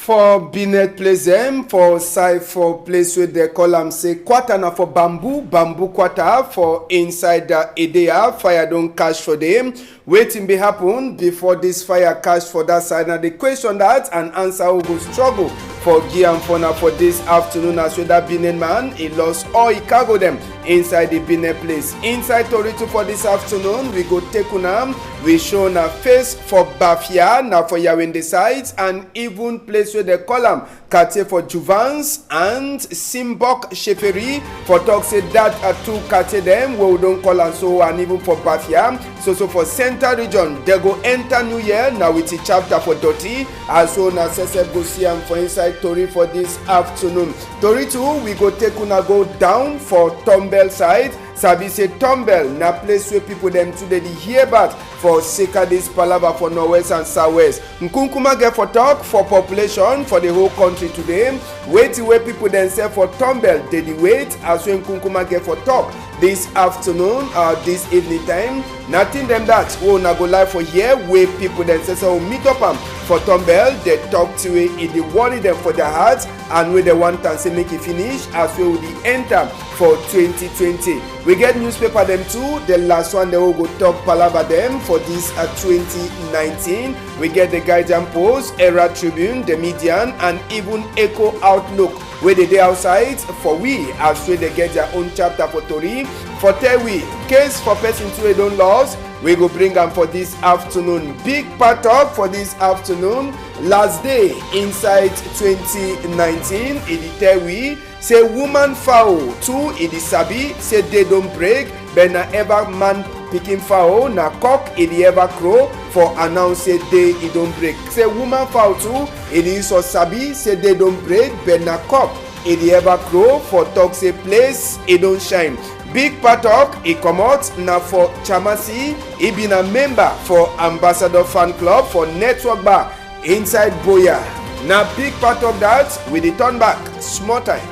For Binet place them for side for place where they call them say quarter na for bamboo quarter for inside the Idea fire don't catch for them. Waiting be happen before this fire catch for that side. Now the question that and answer will go struggle for Gian Fona for this afternoon as well that Binet man he lost all he cargo them inside the Binet place. Inside Torito for this afternoon we go take unam we show na face for Bafia now for Yawin the sides and even place where they call them Kate for Juvans and Simbok Sheferi for talk say that are two Kate them where we don't call and so and even for Bafia so for Central region they go enter New Year now with the chapter for Doti as well as Sesep go see am for inside Tori for this afternoon. Tori 2 we go take una go down for Tombel side. Sabi say Tombel na place where people them today they hear about for Seka this palava for Northwest and Southwest. Nkunkuma get for talk for population for the whole country today. Wait where people then say for Tombel they wait as when Nkunkuma get for talk this afternoon this evening time. Nothing them that we na go live for here where people then say so meet up for Tombel they talk to it they worry them for their hearts and where they want and say make it finish as we will enter for 2020. We get newspaper them too. The last one they will go talk palava them for this 2019. We get the Guardian Post, Era Tribune, the Median, and even Echo Outlook where they outside for we as well they get their own chapter for Tori. For Tewi, case for person to don't loss. We go bring them for this afternoon. Big part up for this afternoon. Last day inside 2019. Tewi say woman foul. 2 Sabi say they don't break. But na ever man picking foul. Na cock ever crow for announce say they don't break. Say woman foul 2 so Sabi say they don't break. But na cock ever crow for talk say place it don't shine. Big part of he come out now for Chamasi. He been a member for Ambassador Fan Club for Network Bar inside Boya. Now big part of that we return back small time.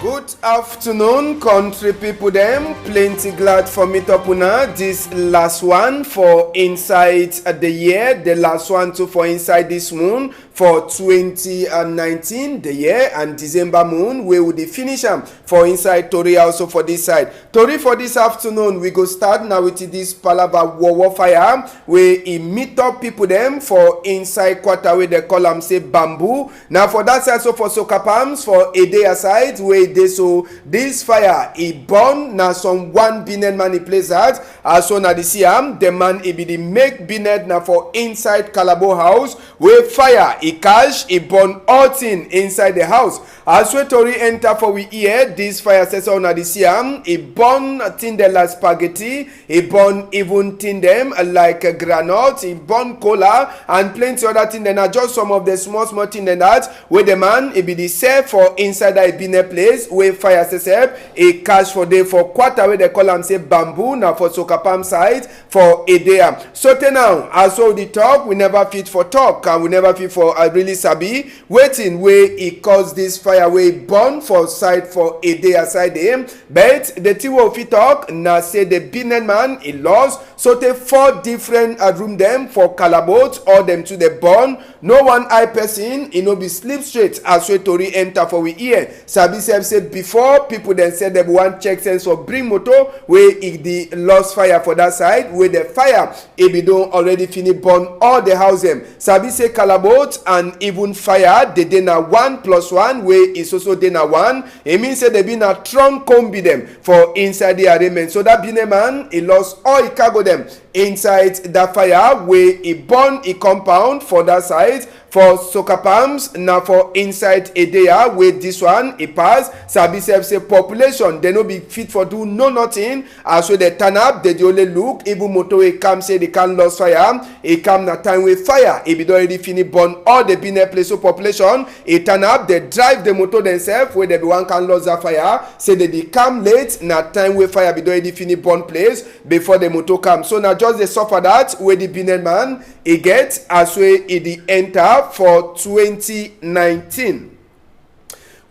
Good afternoon, country people them. Plenty glad for meet up una. This last one for inside the year. The last one too for inside this moon for 2019 the year and December moon we will finish them for inside Tori also for this side. Tori for this afternoon we go start now with this palava war fire where he meet up people them for inside quarter where they call them say bamboo. Now for that side so for Soka Palms for a day aside where they so this fire he burn now some one Binet man he plays that as so now the CM the man he be the make Binet now for inside Calabo house where fire he catch, he burn all thing inside the house. As we Tori enter for we ear, this fire says on the Siam, he burn thing them like spaghetti, he burn even thing them like granite, he burn cola and plenty other thing. Then are just some of the small thing than that where the man he be the safe for inside that Binet place where fire says he catch for day for quarter where they call them say bamboo now for Soka Palm side for a day. So now as well the talk we never fit for talk and we never fit for really sabi waiting where he caused this fire way burn for side for a day aside him but the thing will fit talk now say the Binet man he lost so they 4 different room them for Calabot all them to the burn no one eye person he no be sleep straight as we Tori enter for we ear sabi say before people then said them one check sense for bring motor where if the lost fire for that side where the fire if be don't already finish burn all the house them sabi say Calabot and even fire they na 1 + 1 where is also dey na 1 it means say they been a strong combi them for inside the arrangement so that Binet man he lost all he cargo them inside that fire where he burn a compound for that side for Soka Palms now for inside Edea where this one he pass sabi say population they no be fit for do no nothing as well they turn up they only look even motor he come say they can lose fire he come na time with fire he be already finish burn all the Binet place so population he turn up they drive the motor themselves where they be one can lose that fire say they come late na time with fire be already finish burn place before the motor come so now just they suffer that where the Binet man he get as well he enter for 2019.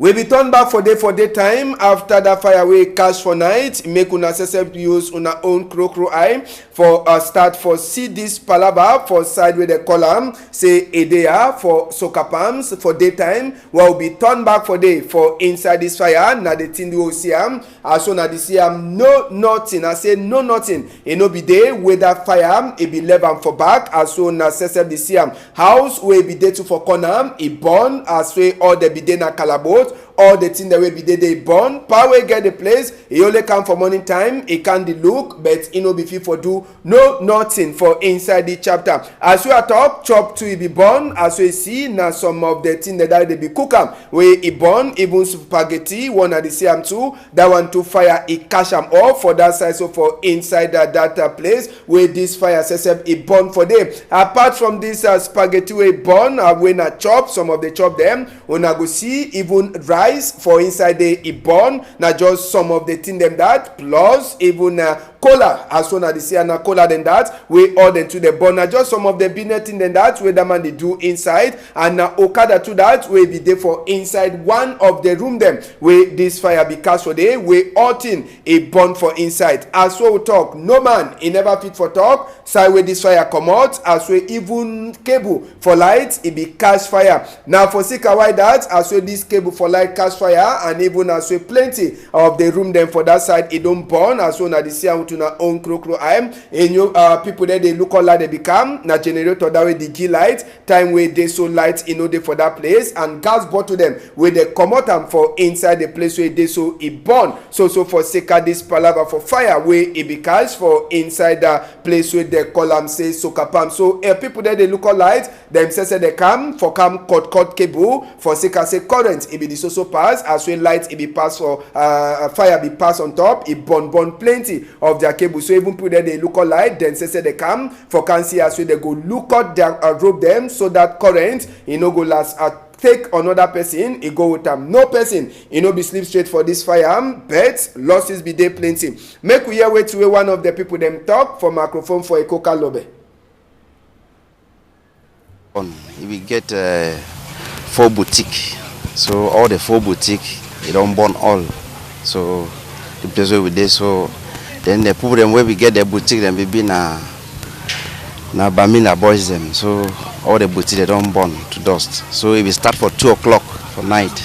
we be turn back for daytime after that fire wey catch for night. Make una accept use una own crow eye for start for see this palava for side wey dey call am say Edea for soca palms for daytime. Well, be turn back for day for inside this fire. Na the thing we see am as so na the see am no nothing. I say no nothing. E no be day wey that fire e be left am for back as so na accept the see am house wey be dey to for corner e burn as way all the be dey na calabot. All the thing that will be they born power get the place. He only come for morning time. He can the look, but he no be fit for do no nothing for inside the chapter. As we are talk, chop to be born. As we see now some of the thing that they be cook am where he born even spaghetti one at the same too. That one to fire he cash am off for that side. So for inside that place where this fire system he born for them. Apart from this spaghetti we born when I chop some of the chop them when I go see even rice for inside the born na just some of the thing them that plus even cola as soon as they say na cola than that we all them to the born na just some of the business thing than that where the man they do inside and na okada to that we be there for inside one of the room them where this fire be cast for day we all thing a burn for inside as we talk no man he never fit for talk side where this fire come out as we even cable for light it be catch fire now for sika why that as we this cable for light catch fire and even as we plenty of the room them for that side it don't burn as soon as they see out to na own crow and you people there they look all like they become na generator that way the key light time where they so light you know they for that place and gas bottle them where they come out and for inside the place where they so it burn so for seka this palava for fire where it be catch for inside the place where they call them say soca palm so people there they look all light them say they come for come cut cable for seka say current it be the so pass as well light it be pass for fire be pass on top it burn plenty of their cable so even people there they look all light then say they come for can see as well they go look out their rope them so that current you know go last take another person he go with them no person you know be sleep straight for this fire but losses be there plenty make we hear wait to one of the people them talk for microphone for a coca lobby. We get 4 boutique so all the 4 boutique they don't burn all so the place where we did so then the people them where we get the boutique them we be na Bamina boys them so all the boutique they don't burn to dust so if we start for 2 o'clock for night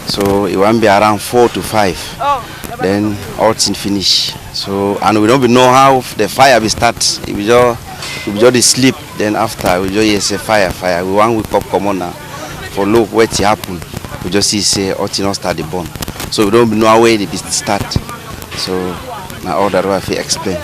so it won't be around 4 to 5 then all thing finish so and we don't even know how the fire will start if we just sleep then after we just hear say fire we want wake up come on now for look what happen we just see say all thing not start the burn so we don't know how way it start so now all that I have explain.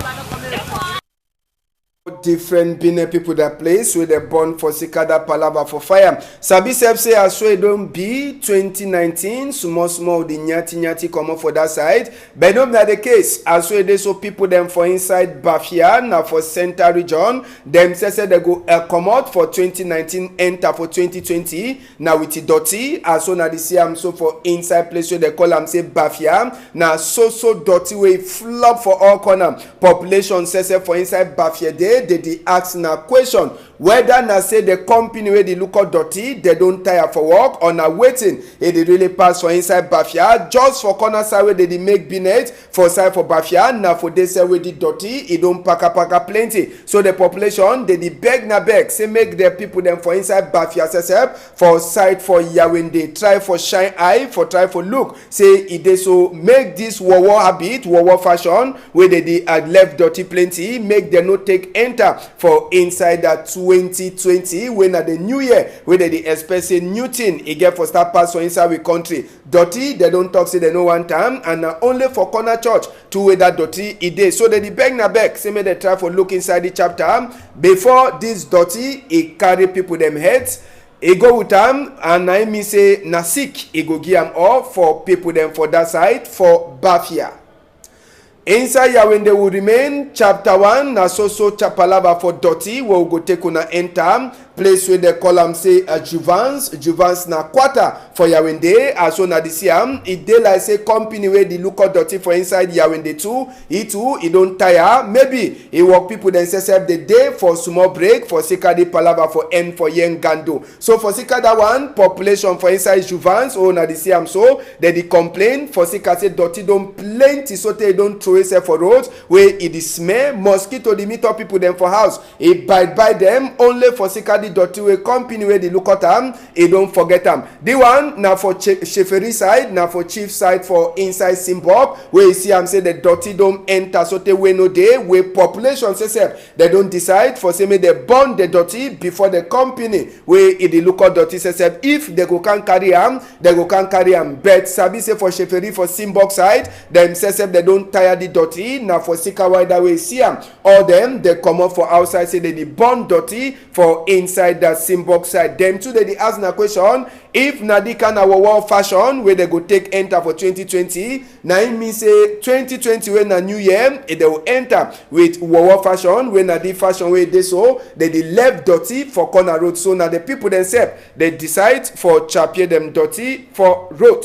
Different bine people that place where they born for Sikada Palava for fire. Sabi self say as well don't be 2019 small the nyati come up for that side. But not that the case as well they so people them for inside Bafia now for center region. Them say they go come out for 2019 enter for 2020 now with the dirty as well now this year so for inside place where they call them say Bafia now so dirty way flop for all corner population says for inside Bafia day. They ask na question whether na say the company where they look out dirty they don't tire for work or na waiting it they really pass for inside Bafia just for corner side where they make binet for side for Bafia now for they say where the dirty it don't pack plenty so the population they beg say make the people them for inside Bafia for side for Yawende try for shine eye for try for look say it they so make this war habit war fashion where they left dirty plenty make them not take enter for inside that 2020 when at the new year where they expect a new thing it get for start pass for inside we country dirty they don't talk say they know one time and only for corner church to where that dirty it is so they beg say make they try for look inside the chapter before this dirty it carry people them heads e go with them and I mean say na sick e go give them all for people them for that side for Bafia. Inside Yawende will remain chapter 1 na so chapalava for dirty we will go take una enter place where they call am say Juvans na quarter for Yaoundé. As so na this year, it dey like say company where the look dirty for inside Yaoundé too. He don't tire. Maybe he work people themselves the day for small break for Sikadi Palava for end for Yen Gando. So for Sikada one population for inside Juvans na this year so they complain for Sika say dirty don't plenty so they don't throw itself for roads where it is smell mosquito the meet up people them for house. He bite them only for Sikadi dirty way company where they look at them. He don't forget them. The one now for Sheferi side, now for Chief side for inside Simbok where you see am say the dirty don't enter so they way no day where population say they don't decide for say me they burn the dirty before the company where it the look at dirty say if they go can carry am they go can carry am. But sabi say for Sheferi for Simbok side them say they don't tire the dirty now for Sika wider way see am all them they come up for outside say they burn dirty for inside that Simbok side. Them too they ask na question if Nadika na world fashion where they go take enter for 2020 na it mean say 2020 when na new year they will enter with world fashion when na the fashion way they so they left dirty for corner road. So now the people themselves they decide for champion them dirty for road.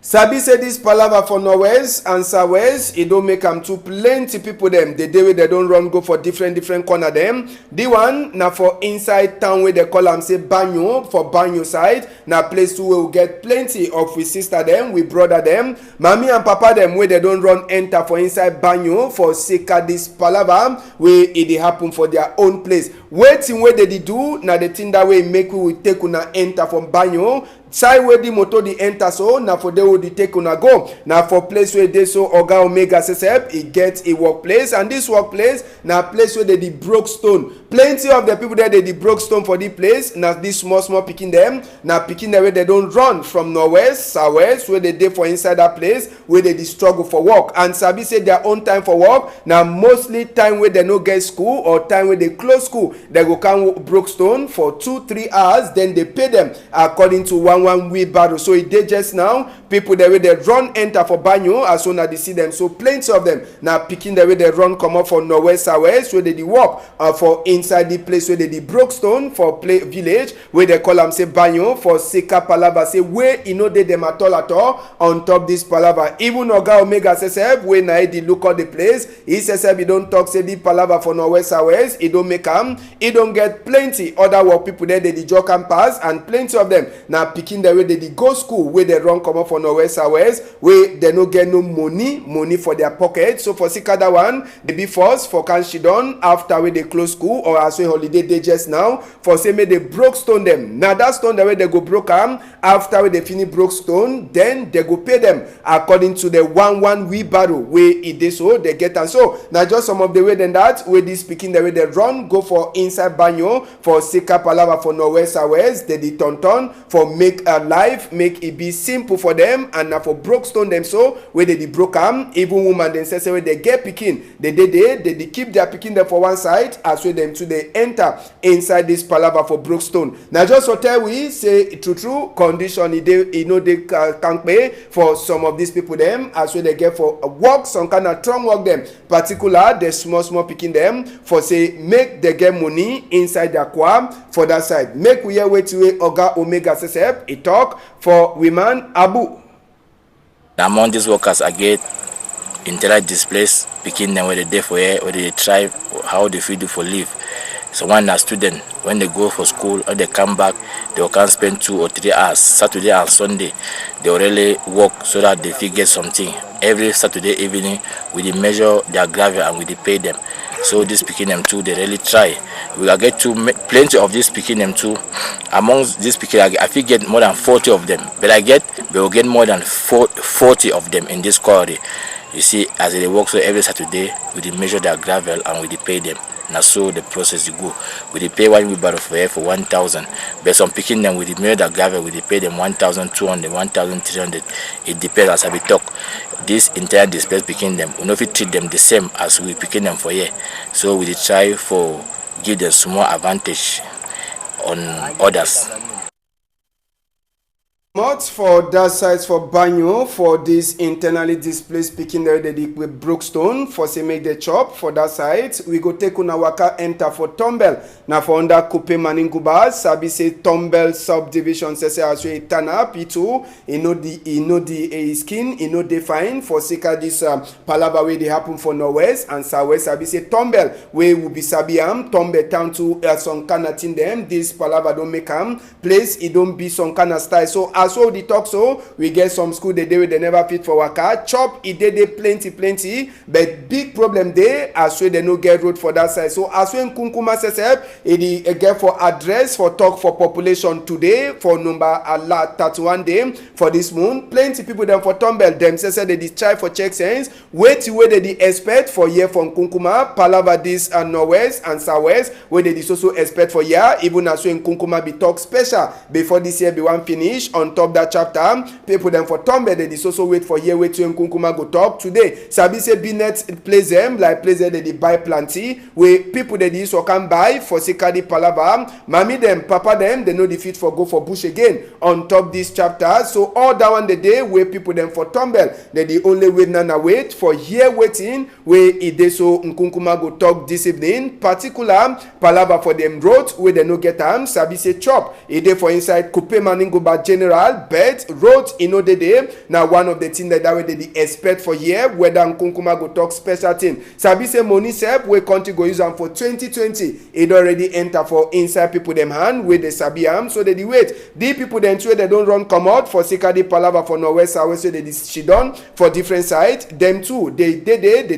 Sabi say this palava for northwest and southwest, it don't make them too plenty people them. The day where they don't run go for different corner them. The one now for inside town where they call them say Banyo for Banyo side. Now place too where we get plenty of we sister them, we brother them, mommy and papa them where they don't run enter for inside Banyo for Sika this palava where it happen for their own place. Waiting where they do now the thing that way make we will take una enter from Banyo. Side where the motor the enter so now for they will take una go now for place where they so Oga Omega says he gets a workplace and this workplace now place where they broke stone. Plenty of the people there they broke stone for the place now this small picking them now picking the way they don't run from northwest southwest where they dey for inside that place where they struggle for work and sabi say their own time for work now mostly time where they no get school or time where they close school they go come broke stone for 2-3 hours then they pay them according to one wheelbarrow. So it dey just now people the way they run enter for Banyo as soon as they see them so plenty of them now picking the way they run come up for northwest southwest where they walk for inside the place where they broke stone for play village where they call them say Banyo for Sika Palava say where you know they them at all on top this Palava. Even Oga Omega says when I did look at the place he says he don't talk say the Palava for northwest southwest he don't make them he don't get plenty other work people there they joke and pass and plenty of them now picking the way they go school where they run come up for northwest southwest where they no get no money for their pocket. So for Sikada one they be forced for Kanshidon after where they close school or as well holiday day just now for say me they broke stone them. Now that stone the way they go broke them after where they finish broke stone then they go pay them according to the one wheelbarrow where it is so they get and so now just some of the way then that where this speaking the way they run go for inside Banyo for Sika Palava for northwest southwest they turn for make a life make it be simple for them and now for broke stone them so where they broke am even woman then say where they get picking they keep their picking them for one side as well them to they enter inside this Palava for broke stone. Now just to tell we say true condition they can't pay for some of these people them as well they get for work some kind of strong work them particular the small picking them for say make they get money inside their quam for that side. Make we hear wait to Oga Omega says he talk for women Abu. Among these workers I get interact displaced picking them where they day for here where they try how they feel do for live. So when a student when they go for school or they come back they can spend 2 or 3 hours Saturday and Sunday they really work so that they feel get something. Every Saturday evening we measure their gravel and we pay them. So this picking them too they really try. We will get to plenty of this picking them too. Amongst this picking I feel get more than 40 of them but we will get more than 40 of them in this quarry. You see as they work so every Saturday we measure their gravel and we pay them. Now so the process you go. We pay one wheelbarrow for 1,000. But some picking them with the measure their gravel we pay them 1,200, 1,300. It depends as we talk. This entire displaced picking them, we know if we treat them the same as we picking them for here. So we try for give them small advantage on others. Much for that size for Banyo for this internally displaced picking there with Brookstone for say make the chop for that side. We go take on waka enter for Tombel. Now for under Kupe Maninguba, Sabi say Tombel subdivision say as we turn up P2, you know the skin, you know the fine for sika this palava way they happen for Norwest and Southwest. Sabi say Tombel we will be Sabiam, Tombel town to some kind of thing them. This palava don't make place, it don't be some kind of style. So as well the talk so we get some school they do they never fit for waka chop it they plenty but big problem there as well they no get road for that side. So as well Kunkuma says it get for address for talk for population today for number 31 day for this moon plenty people them for Tombel them say they try for check sense wait where they expect for year from Kunkuma palava this and Northwest and Southwest where they also expect for year even as well Kunkuma be talk special before this year be one finish on top that chapter people them for Tombel they also wait for year wait to Kunkuma go talk today sabi say Binet place them like place they buy plenty where people they also can buy for sikadi palava mami them papa them they know the fit for go for bush again on top this chapter. So all that one the day where people them for Tombel they the only wait nana wait for here waiting where it they so Kunkuma go talk this evening particular palava for them road where they no get sabi say chop it they for inside Kupe Maninguba general bed road the day now one of the things that way they expect for year whether Kunkuma go talk special thing sabi say money sep where country go use them for 2020 it already enter for inside people them hand with the sabi so they wait the people then too they don't run come out for sikadi palava for Northwest Southwest so they she done for different side them too they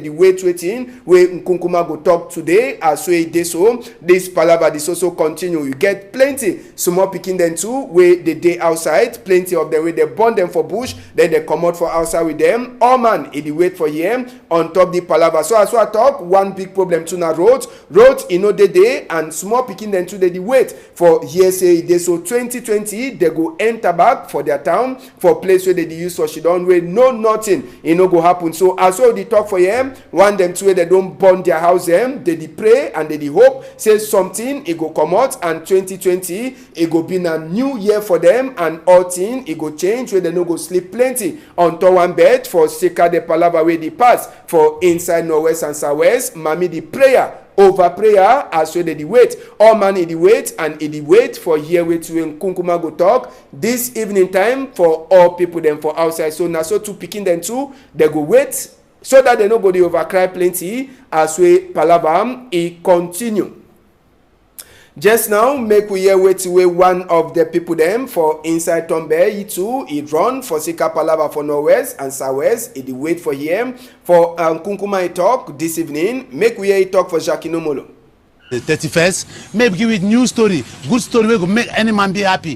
waiting where Kunkuma go talk today as way they so this palava this also continue you get plenty small picking them too where the day outside plenty of them where they burn them for bush then they come out for outside with them all man it wait for him on top the palava. So as I talk one big problem to na road the day and small picking them to the wait for here say they so 2020 they go enter back for their town for place where they use for she don't wait no nothing go happen. So as well the talk for him one them two they don't burn their house them they pray and they hope say something it go come out and 2020 it go be a new year for them and all thing it go change where they no go sleep plenty on top one bed for sika the palava where they pass for inside Northwest and Southwest mami the prayer over prayer as well they wait all man in the wait and in the wait for here wait when Kunkuma go talk this evening time for all people them for outside. So now so to picking them too they go wait so that they no go they overcry plenty as we palava it continue. Just now, make we hear wait away one of the people them for inside Tombel. It run for Sika Palava for Northwest and Southwest. It wait for him for Kunkuma talk this evening. Make we hear it talk for Jackie Nomolo. The 31st, maybe give it new story, good story we go make any man be happy.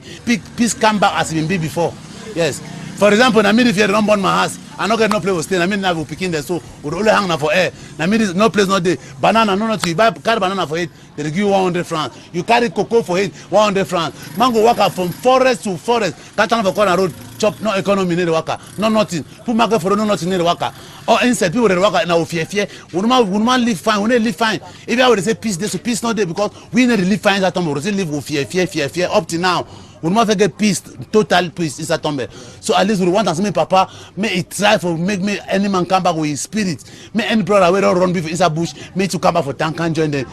Peace come back as it been before. Yes. For example, I mean if you don't burn my house, I no get no place to stay. I mean now we picking there so we only hang for air. I mean no place not there. Banana no you buy carry banana for it, they give you 100 francs. You carry cocoa for it, 100 francs. Mango walk out from forest to forest. Catch on for corner road, chop no economy near the worker, no nothing. Put market for no nothing near the worker. Or inside people that work now fear. We man live fine, we need live fine. If I would say peace there, so peace not there because we need to live fine that time. We still live with fear up to now. We must get peace, total peace inside Tombel. So at least we want to make Papa, may it try for make me any man come back with his spirit. May any brother we don't run before inside bush, may to come back for tank and join them.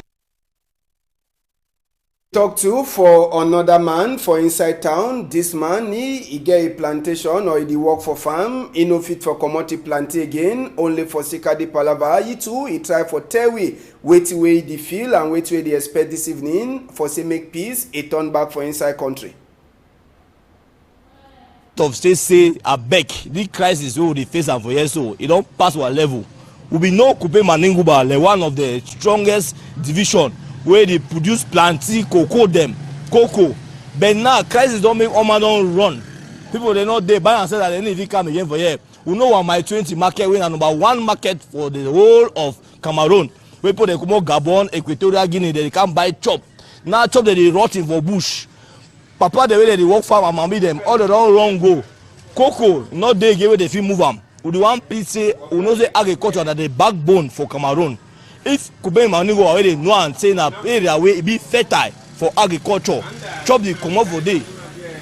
Talk to for another man for inside town. This man he get a plantation or he work for farm. He no fit for commodity planting again. Only for Sikadi Palava. He too he try for Tewi. Wait way the feel and wait way they expect this evening for say make peace. He turn back for inside country. Of state say abeg the crisis wey we dey face am for here so e don pass our level. We be know Kupe Maninguba like one of the strongest division wey dey produce plenty cocoa but now crisis don make all man don run. People dey not dey buy and sell that they no even come again for here. We know one my 20 market wey na number 1 market for the whole of Cameroon wey people dey comot Gabon, Equatorial Guinea they come buy chop. Now chop dey rot in for bush. Papa the way they work farm and mommy them all the wrong go. Cocoa not dey again wey they fit move am. We the one piece say we know say agriculture na the backbone for Cameroon. If Kupe Maninguba already know and say na area wey e be fertile for agriculture, chop the comot for day.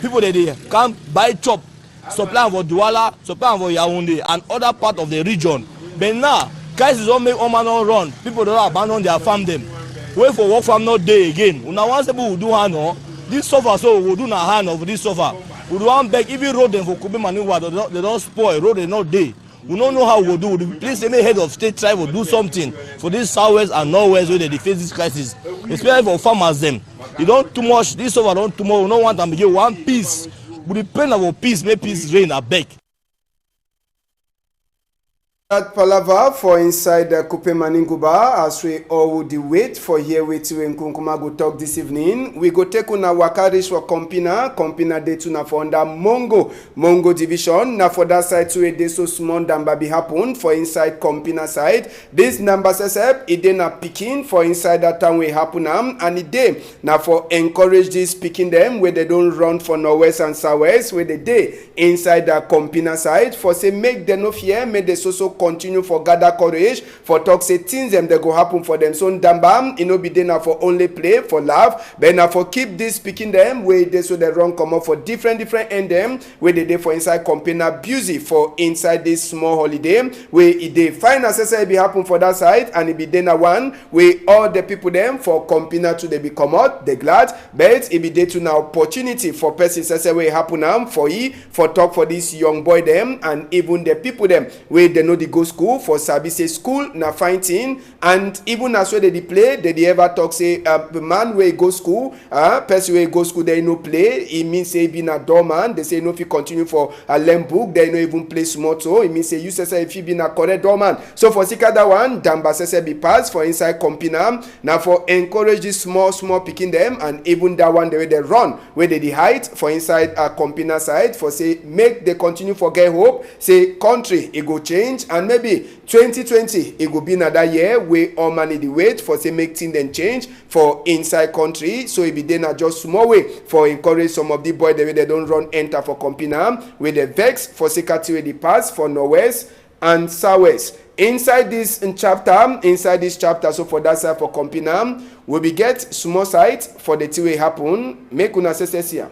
people that they come buy chop, supply for Douala, supply for Yaoundé and other part of the region. But now, crisis don't make Oman not run. People don't abandon their farm them. Wait for work farm not day again. Una once people will do hand on this suffer, so we will do na hand of this suffer. We do one back even road them for Kobe Maniwa, they don't spoil, road they not day. We don't know how we will do. Please, any head of state try to do something for this southwest and northwest where they face this crisis, especially for farmers them. You don't too much. This over don't too much. We don't want them to get one piece. We depend on peace. Make peace reign. I beg. That palava for inside Kupe Maninguba as we all would wait for here with you in Kunkuma go talk this evening. We go take una wakarish for Kompina de tuna for under Mongo division. Now for that side to a day so small number be happen for inside Kompina side. This number says it dey na picking for inside that town we happen and it day now for encourage this picking them where they don't run for northwest and southwest where they day inside the Kompina side for say make them no fear, make they so continue for gather courage for talk say things them they go happen for them. So Ndamba it no be there now for only play for laugh, but now for keep this speaking them where they so they run come up for different end them where they dey for inside Kompina busy for inside this small holiday where it dey find access be happen for that side and it be there now one where all the people them for Kompina to they be come out they glad, but it be there to now opportunity for persons say where happen for talk for this young boy them and even the people them where they know the go school for sabi say school na fine thing and even as well they play they ever talk say the man wey go school person wey go school they no play it means say be na doorman they say no fit continue for a learn book they no even play small so it means say you say if you be na correct doorman so for sika that one Damba say be pass for inside Kompina now for encourage this small picking them and even that one the way they run where they hide for inside Kompina side for say make they continue for get hope say country it go change and maybe 2020 it go be another year where all money the wait for say make things then change for inside country so it be then just small way for encourage some of the boys the way they don't run enter for Kompina where they vex for security the pass for northwest and southwest. Inside this chapter so for that side for Kompina we be get small site for the thing wey happen make una say here.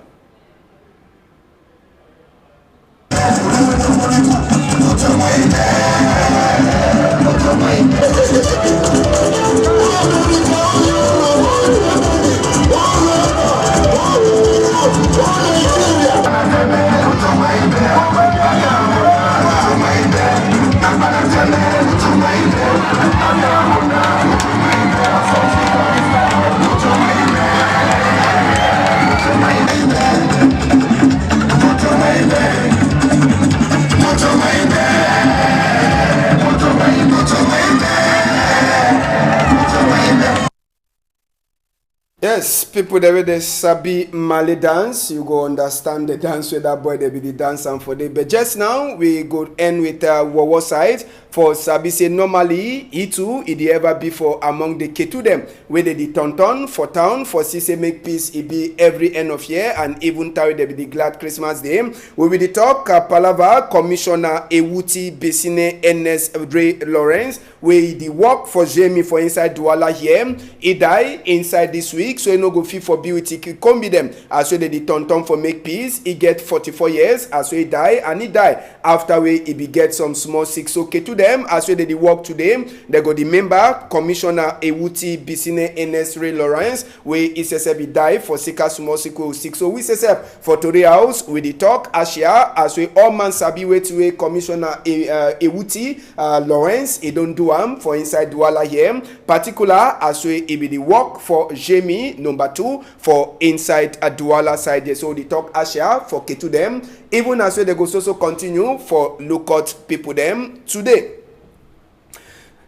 Yes, people the way they sabi Mali dance, you go understand the dance with that boy they be the dance and for the. But just now we go end with Wawa side for sabi say normally he too it ever be for among the Ketu them where they the tonton for town for say make peace it be every end of year and even Tawi they be the glad Christmas day. We will the talk Palava Commissioner Ewuti Besine NS Dre Lawrence where the work for Jamie for inside Douala here. He die inside this week. So he no go fit for beauty come be them as well the tonton for make peace he get 44 years as well he die and he die after we he be get some small sick so okay to them as well they work today they go the member Commissioner Ewuti Bisine NS Ray Lawrence where he says he die for sika small sick so we say for today house with the talk Asia as we all man sabi way to a Commissioner Ewuti Lawrence he don't do for inside Douala here particular as we he be the work for Jamie number 2 for inside a Douala side there. So the talk Asia for Ketu them even as well they go also continue for lookout people them today.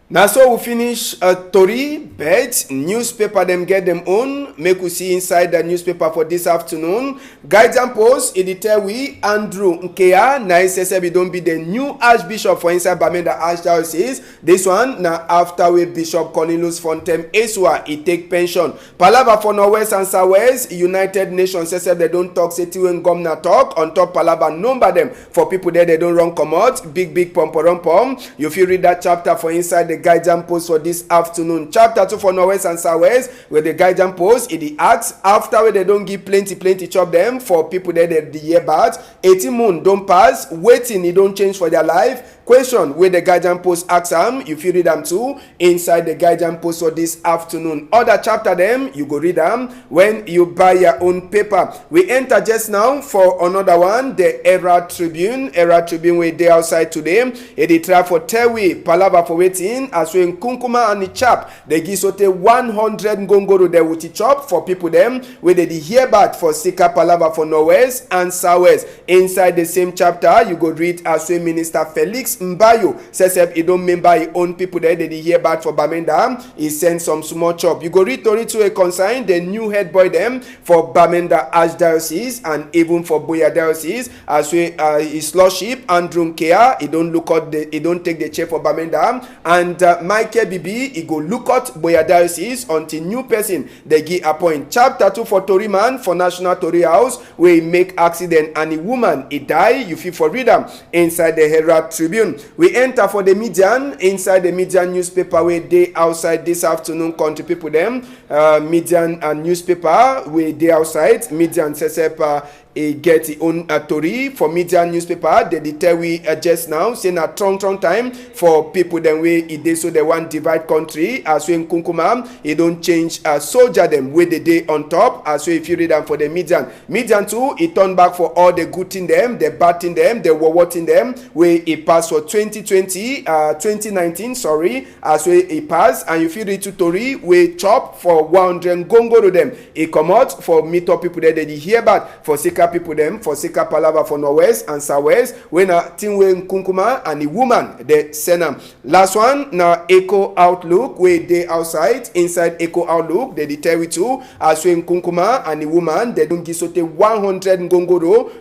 Now so we finish Tori but newspaper them get them own make we see inside the newspaper for this afternoon. Guides and post it tell we Andrew Nkea na says we don't be the new Archbishop for inside Bamenda Archdiocese. This one now after we Bishop Cornelius Fontem Eswa he take pension. Palava for Northwest and Southwest United Nations says they don't talk say when governor talk on top Palava number them for people there they don't run come out big pom. You feel read that chapter for inside the the guidance post for this afternoon. Chapter 2 for Northwest and Southwest, where the guidance post in the acts after where they don't give plenty chop them for people that the year bad 18 moon don't pass, waiting it don't change for their life. Question where the guidance post asks them, if you read them too inside the guidance post for this afternoon. Other chapter them you go read them when you buy your own paper. We enter just now for another one, the Herald Tribune. Herald Tribune we dey outside today. They try for Tewi Palava for waiting as we in Kunkuma and the chap they give sote 100 ngongoro they will chop for people them where they hear back for Sika Palava for Northwest and Southwest. Inside the same chapter you go read as we Minister Felix Mbayo says he don't member his own people there they hear back for Bamenda. He send some small chop. You go read Tori to a consign the new head boy them for Bamenda Archdiocese and even for Boya Diocese as we his lordship Andrew Nkea he don't look out he don't take the chair for Bamenda and Michael Bibi he go look out Boya Diocese until new person they give appoint. Chapter 2 for Tori man for National Tori House where he make accident and a woman he die. You feel for read them inside the Herald Tribune. We enter for the Median inside the Median newspaper where they outside this afternoon country people them Median newspaper where they outside Median says he get his own Tori for Median newspaper. They tell we just now saying a strong time for people them way it dey so they want divide country as we in Kunkuma he don't change soldier them where they day on top as we if you read them for the Median too he turn back for all the good in them the bad in them the what in them where he pass for 2019 sorry as we he pass and if you read to Tori we chop for 100 gongoro them he come out for meet up people there they hear back for Sika people them for Sika Palava for Northwest and Southwest when a team way in Kunkuma and the woman they send them. Last one now Echo Outlook where they outside inside Echo Outlook they tell we too as we in Kunkuma and the woman they don't give sote 100 ngongoro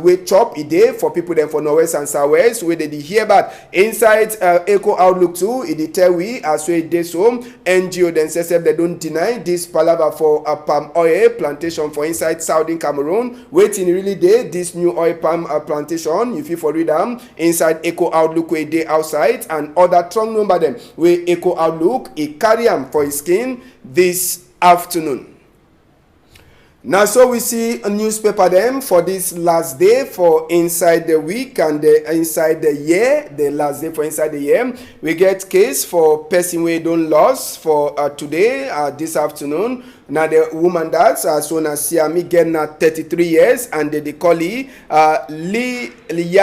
we chop a day for people them for Northwest and Southwest where they hear back inside Echo Outlook too it tell we as we dey so NGO then says they don't deny this Palava for a palm oil plantation for inside Southern Cameroon waiting really day this new oil palm plantation if you for read them inside Echo Outlook where they outside and other strong number them where Echo Outlook he carry them for his skin this afternoon. Now so we see a newspaper them for this last day for inside the week and inside the year, the last day for inside the year. We get case for person we don't lost for today this afternoon. Now the woman that's so na Siami get na 33 years and they call Li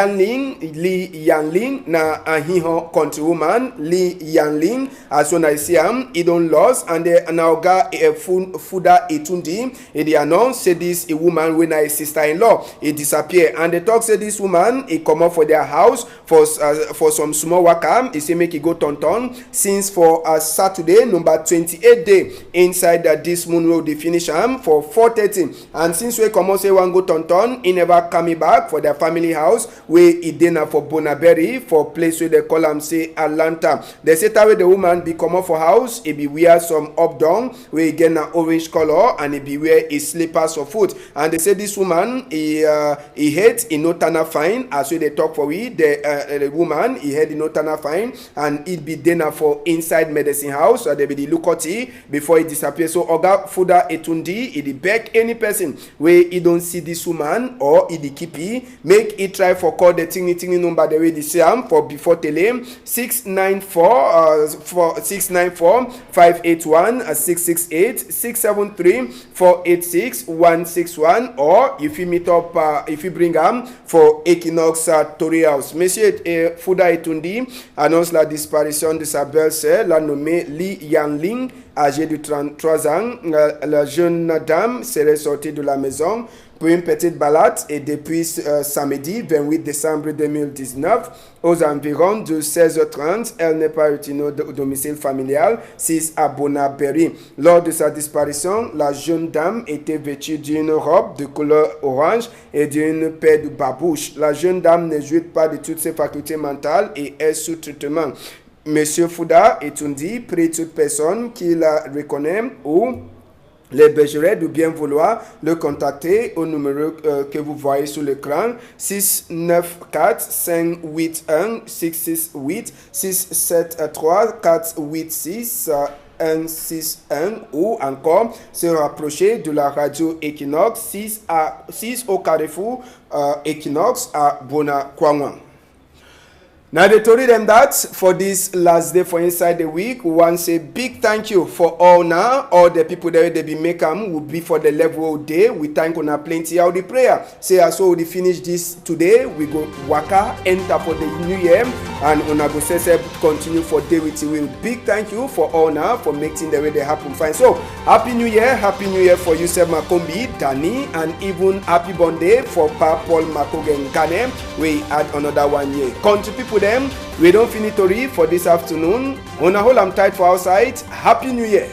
Yanling na hiho country woman Li Yanling as so na Siam he don't lost and they now got a Fuda Etundi they announce say this a woman when a sister-in-law he disappear and they talk say this woman he come up for their house for some small worker he say make he go tonton since for Saturday number 28 day inside this road they finish for 4:30 and since we come out say one go tonton he never coming back for their family house where he dinner for Bonaberry for place where they call him say Atlanta. They say that way the woman be come out for house he be wear some up down where he get an orange color and he be wear his slippers or foot and they say this woman he head he no tana fine as we they talk for we the woman he head he no tana fine and it be dinner for inside medicine house so they be the lookoti before he disappear. So Oga Fuda Etundi he beg any person where he don't see this woman or he keep make it try for call the tingy number the way they say for before tele 694 581 668 673 486 161 or if you meet up if you bring for Equinox Tori House. Monsieur Fuda Etundi annonce la disparition de sa belle-sœur la nommée Li Yanling âgée de 33 ans. La jeune dame serait sortie de la maison pour une petite balade et depuis samedi 28 décembre 2019 aux environs de 16h30, elle n'est pas retenue au domicile familial 6 à Bonaberry. Lors de sa disparition, la jeune dame était vêtue d'une robe de couleur orange et d'une paire de babouches. La jeune dame ne jouit pas de toutes ses facultés mentales et est sous traitement. Monsieur Fuda Etundi prie toute personne qui la reconnaît ou les bergerets de bien vouloir le contacter au numéro que vous voyez sur l'écran 694 581 668 673 486 161 ou encore se rapprocher de la radio Equinox 6 au carrefour Equinox à Bonakwangwang. Now, they told them that for this last day for Inside the Week, we want to say big thank you for all now. All the people that they be make will be for the level day. We thank on plenty of the prayer. Say as so we finish this today, we go waka enter for the new year and on go say continue for day with you. Big thank you for all now for making the way they happen fine. So happy new year for Yusef Makombi, Danny, and even happy birthday for Pa Paul Makogen Kane. We add another 1 year. Country people them, we don't finish to read for this afternoon. On a whole, I'm tight for outside. Happy New Year.